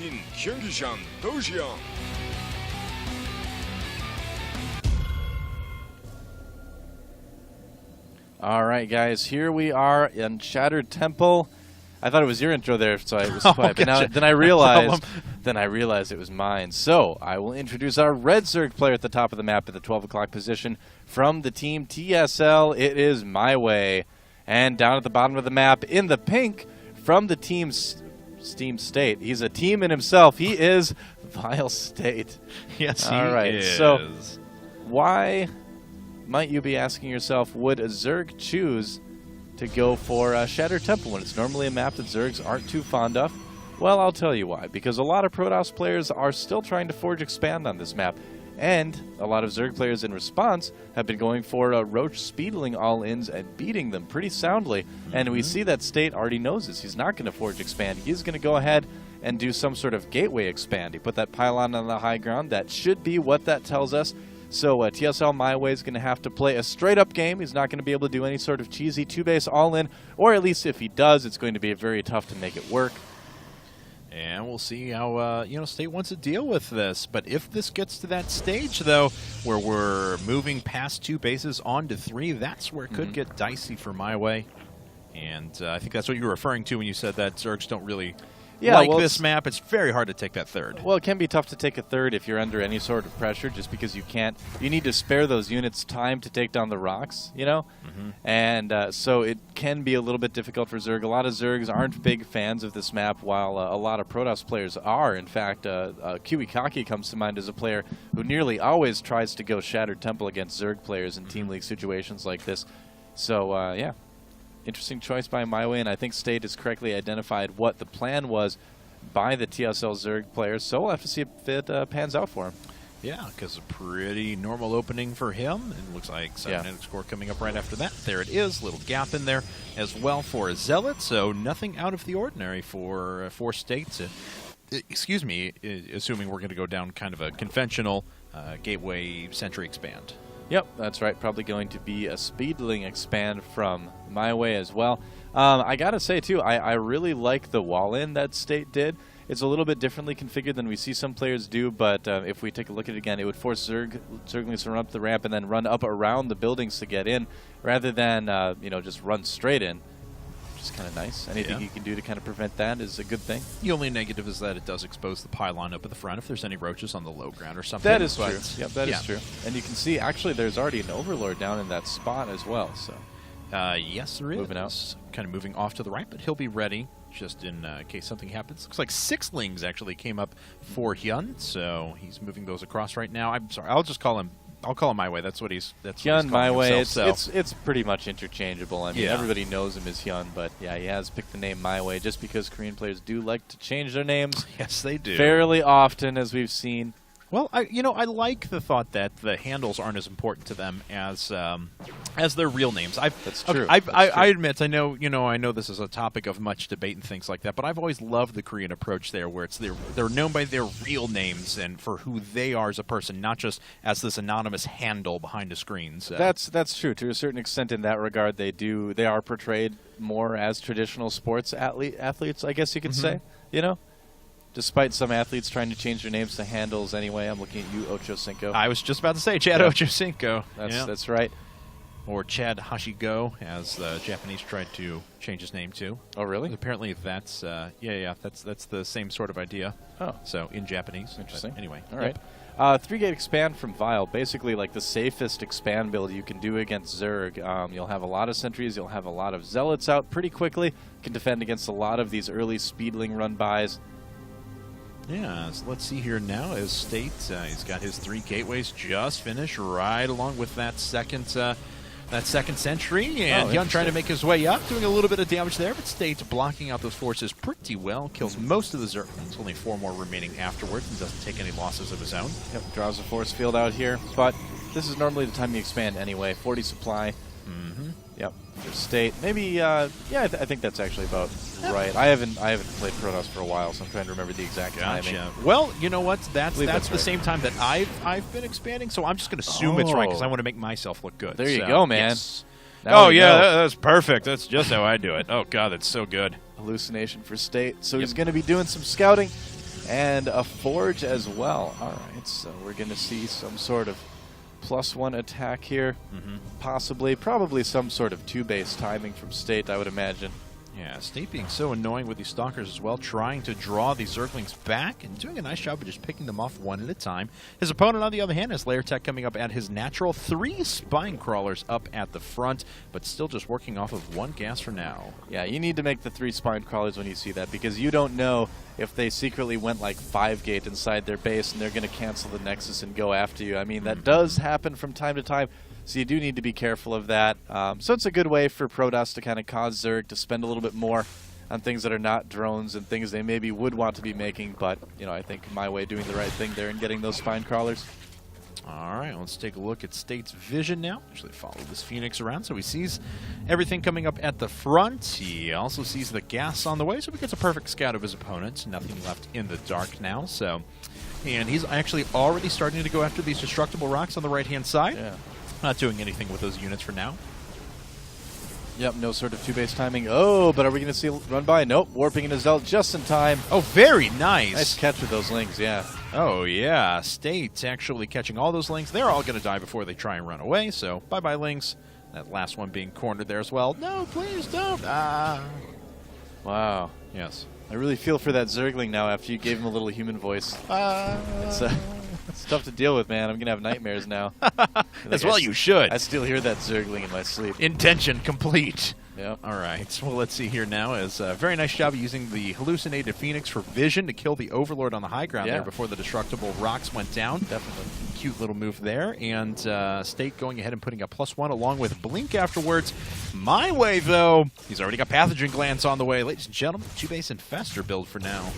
긴 경기장 도시양. All right, guys, here we are in Shattered Temple. I thought it was your intro there, so I was quiet. But now, then I realized it was mine. So I will introduce our red Zerg player at the top of the map at the 12 o'clock position from the team TSL. It is MyWay, and down at the bottom of the map in the pink from the team State. He's a team in himself. He is Vile.State. Yes, all right. is. So why might you be asking yourself, would a Zerg choose to go for Shattered Temple when it's normally a map that Zergs aren't too fond of? Well, I'll tell you why. Because a lot of Protoss players are still trying to Forge Expand on this map. And a lot of Zerg players in response have been going for Roach Speedling all-ins and beating them pretty soundly. And we see that State already knows this. He's not going to Forge Expand. He's going to go ahead and do some sort of Gateway Expand. He put that pylon on the high ground. That should be what that tells us. So TSL.MyWay is going to have to play a straight-up game. He's not going to be able to do any sort of cheesy two-base all-in, or at least if he does, it's going to be very tough to make it work. And we'll see how State wants to deal with this. But if this gets to that stage, though, where we're moving past 2 bases on to 3, that's where it could get dicey for MyWay. And I think that's what you were referring to when you said that Zergs don't really like this map. It's very hard to take that third. Well, it can be tough to take a third if you're under any sort of pressure, just because you need to spare those units time to take down the rocks, you know? And so it can be a little bit difficult for Zerg. A lot of Zergs aren't big fans of this map, while a lot of Protoss players are. In fact, Kiwikaki comes to mind as a player who nearly always tries to go Shattered Temple against Zerg players in Team League situations like this. So, yeah. Interesting choice by MyWay, and I think State has correctly identified what the plan was by the TSL Zerg players, so we'll have to see if it pans out for him. Yeah, because a pretty normal opening for him. It looks like 7-minute score coming up right after that. There it is, little gap in there as well for a Zealot, so nothing out of the ordinary for State to, excuse me, assuming we're going to go down kind of a conventional Gateway Sentry Expand. Yep, that's right. Probably going to be a Speedling Expand from MyWay as well. I gotta say, too, I really like the wall-in that State did. It's a little bit differently configured than we see some players do, but if we take a look at it again, it would force Zerglings to run up the ramp and then run up around the buildings to get in, rather than just run straight in. Which is kind of nice. Anything you can do to kind of prevent that is a good thing. The only negative is that it does expose the pylon up at the front if there's any roaches on the low ground or something. That is true. Yep, that is true. And you can see, actually, there's already an Overlord down in that spot as well. So, yes, there is. Moving out. Kind of moving off to the right, but he'll be ready just in case something happens. Looks like 6 Lings actually came up for Hyun, so he's moving those across right now. I'm sorry, I'll call him MyWay. That's what he's MyWay. It's pretty much interchangeable. I mean, everybody knows him as Hyun, but yeah, he has picked the name MyWay just because Korean players do like to change their names. Yes, they do. Fairly often, as we've seen. Well, I like the thought that the handles aren't as important to them as their real names. That's true. I admit, I know this is a topic of much debate and things like that, but I've always loved the Korean approach there, where it's they're known by their real names and for who they are as a person, not just as this anonymous handle behind a screen. So. That's true to a certain extent. In that regard, they are portrayed more as traditional sports athletes, I guess you could say. You know. Despite some athletes trying to change their names to handles anyway. I'm looking at you, Ocho Cinco. I was just about to say Chad Ocho Cinco. That's right. Or Chad Hashigo, as the Japanese tried to change his name to. Oh, really? Apparently that's, that's the same sort of idea. Oh. So, in Japanese. Interesting. But anyway. All right. 3-gate expand from Vile. Basically, like the safest expand build you can do against Zerg. You'll have a lot of sentries. You'll have a lot of Zealots out pretty quickly. You can defend against a lot of these early Speedling run-bys. Yeah, so let's see here now as State, he's got his 3 gateways just finished right along with that second sentry, and Hyun trying to make his way up, doing a little bit of damage there, but State's blocking out those forces pretty well, kills most of the Zerglings, only 4 more remaining afterwards, and doesn't take any losses of his own. Yep, draws a force field out here, but this is normally the time you expand anyway, 40 supply. Yep, for State. Maybe, yeah, I think that's actually about right. I haven't played Protoss for a while, so I'm trying to remember the exact timing. Well, you know what? That's the same time that I've been expanding, so I'm just going to assume it's right because I want to make myself look good. There you go, man. Yes. That's perfect. That's just how I do it. Oh, God, that's so good. Hallucination for State. So he's going to be doing some scouting. and a Forge as well. All right, so we're going to see some sort of +1 attack here, possibly, probably some sort of 2-base timing from State, I would imagine. Yeah, State being so annoying with these Stalkers as well, trying to draw these Zerglings back and doing a nice job of just picking them off one at a time. His opponent, on the other hand, has LR2 coming up at his natural 3 Spine Crawlers up at the front, but still just working off of 1 gas for now. Yeah, you need to make the 3 Spine Crawlers when you see that, because you don't know if they secretly went like 5-gate inside their base and they're going to cancel the Nexus and go after you. I mean, that does happen from time to time. So you do need to be careful of that. So it's a good way for Protoss to kind of cause Zerg to spend a little bit more on things that are not drones and things they maybe would want to be making. But, you know, I think MyWay doing the right thing there and getting those Spine Crawlers. All right, let's take a look at State's vision now. Actually follow this Phoenix around so he sees everything coming up at the front. He also sees the gas on the way, so he gets a perfect scout of his opponent. Nothing left in the dark now, so... And he's actually already starting to go after these destructible rocks on the right-hand side. Yeah. Not doing anything with those units for now. Yep, no sort of 2-base timing. Oh, but are we going to see run by? Nope, warping into Zelt just in time. Oh, very nice. Nice catch with those lings, yeah. Oh, yeah. State's actually catching all those lings. They're all going to die before they try and run away, so bye-bye, lings. That last one being cornered there as well. No, please don't. Ah. Wow. Yes. I really feel for that Zergling now after you gave him a little human voice. It's tough to deal with, man. I'm going to have nightmares now. As well you should. I still hear that Zergling in my sleep. Intention complete. Yep. All right. Well, let's see here now. Is a very nice job of using the hallucinated Phoenix for vision to kill the Overlord on the high ground there before the destructible rocks went down. Definitely. Cute little move there. And State going ahead and putting a +1 along with Blink afterwards. MyWay, though, he's already got Pathogen Glands on the way. Ladies and gentlemen, 2-base Infestor build for now.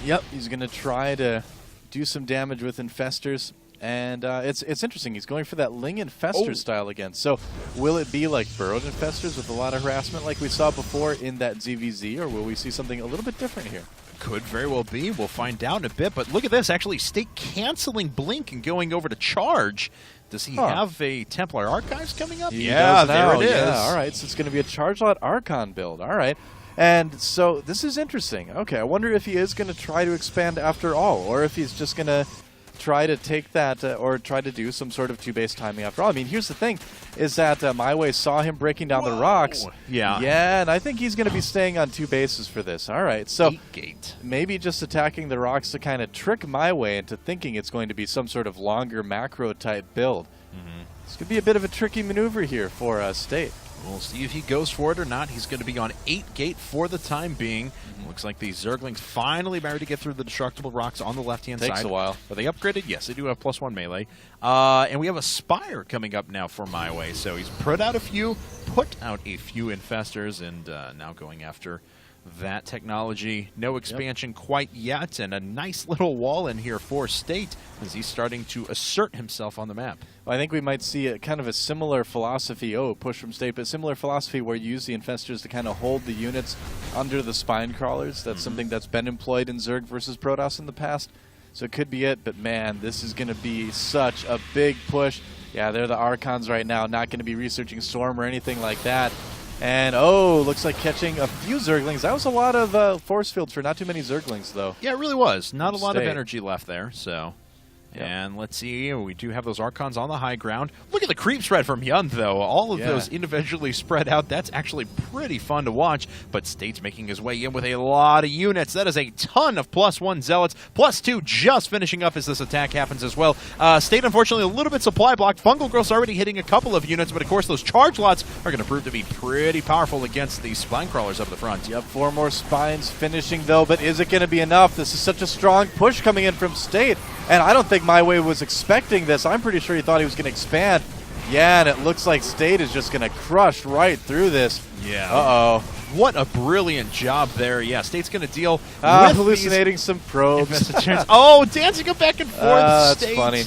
Yep. He's going to try to do some damage with Infestors. And it's interesting. He's going for that Ling Infestor style again. So will it be like Burrowed Infestors with a lot of harassment like we saw before in that ZVZ, or will we see something a little bit different here? Could very well be. We'll find out in a bit. But look at this. Actually, State canceling Blink and going over to Charge. Does he have a Templar Archives coming up? Yeah, there it is. Yeah, all right, so it's going to be a Charge Lot Archon build. All right. And so this is interesting. Okay, I wonder if he is going to try to expand after all, or if he's just going to try to take that or try to do some sort of 2-base timing after all. I mean, here's the thing, is that MyWay saw him breaking down the rocks. Yeah. Yeah, and I think he's going to be staying on 2 bases for this. All right, so 8-gate. Maybe just attacking the rocks to kind of trick MyWay into thinking it's going to be some sort of longer macro-type build. This could be a bit of a tricky maneuver here for State. We'll see if he goes for it or not. He's going to be on 8-gate for the time being. Looks like these Zerglings finally managed to get through the destructible rocks on the left-hand side. Takes a while. Are they upgraded? Yes, they do have +1 melee. And we have a Spire coming up now for MyWay. So he's put out a few Infestors, and now going after that technology. No expansion quite yet, and a nice little wall in here for State as he's starting to assert himself on the map. Well, I think we might see a kind of a similar philosophy, push from State, but similar philosophy where you use the Infestors to kind of hold the units under the Spine Crawlers. That's something that's been employed in Zerg versus Protoss in the past. So it could be it, but man, this is going to be such a big push. Yeah, they're the Archons right now, not going to be researching Storm or anything like that. And, looks like catching a few Zerglings. That was a lot of force fields for not too many Zerglings, though. Yeah, it really was. Not a lot of energy left there, so... Yep. And let's see, we do have those Archons on the high ground. Look at the creep spread from Yun, though. All of those individually spread out. That's actually pretty fun to watch. But State's making his way in with a lot of units. That is a ton of +1 Zealots. +2 just finishing up as this attack happens as well. State, unfortunately, a little bit supply blocked. Fungal Growth's already hitting a couple of units, but of course those charge lots are going to prove to be pretty powerful against these Spine Crawlers up the front. Yep, 4 more Spines finishing, though, but is it going to be enough? This is such a strong push coming in from State. And I don't think MyWay was expecting this. I'm pretty sure he thought he was going to expand. Yeah, and it looks like State is just going to crush right through this. Yeah. Uh-oh. What a brilliant job there. Yeah, State's going to deal with hallucinating some probes. Oh, dancing them back and forth. That's State. funny.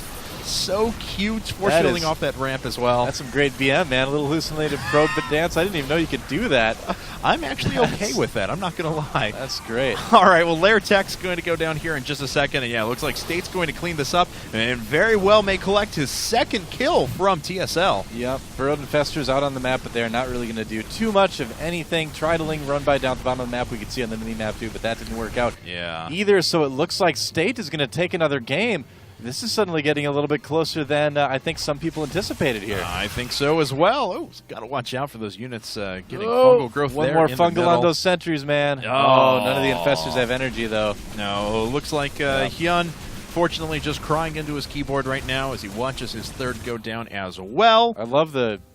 So cute, force fielding off that ramp as well. That's some great BM, man. A little hallucinated probe dance. I didn't even know you could do that. I'm actually okay with that. I'm not going to lie. That's great. All right, well, LR2's going to go down here in just a second. And yeah, it looks like State's going to clean this up and very well may collect his second kill from TSL. Yep, Burrowed Infestors out on the map, but they're not really going to do too much of anything. Tridaling run by down the bottom of the map, we could see on the mini-map too, but that didn't work out either. So it looks like State is going to take another game. This is suddenly getting a little bit closer than I think some people anticipated here. I think so as well. Oh, got to watch out for those units getting fungal growth there. One more fungal on those sentries, man. Oh, none of the infestors have energy, though. No, looks like Hyun, fortunately, just crying into his keyboard right now as he watches his third go down as well.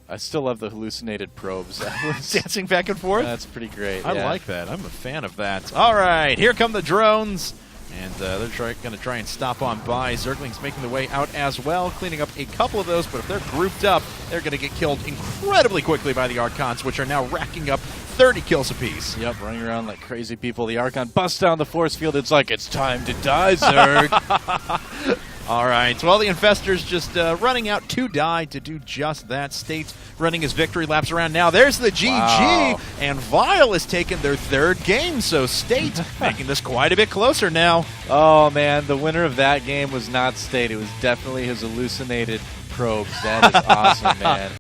I still love the hallucinated probes. Dancing back and forth? That's pretty great. I like that. I'm a fan of that. All right, here come the drones. And they're going to try and stop on by. Zergling's making the way out as well, cleaning up a couple of those. But if they're grouped up, they're going to get killed incredibly quickly by the Archons, which are now racking up 30 kills apiece. Yep, running around like crazy people. The Archon busts down the force field. It's like, it's time to die, Zerg. All right, well, the Infestors just running out to die to do just that. State running his victory laps around now. There's the GG, and Vile has taken their third game, so State making this quite a bit closer now. Oh, man, the winner of that game was not State. It was definitely his hallucinated probes. That is awesome, man.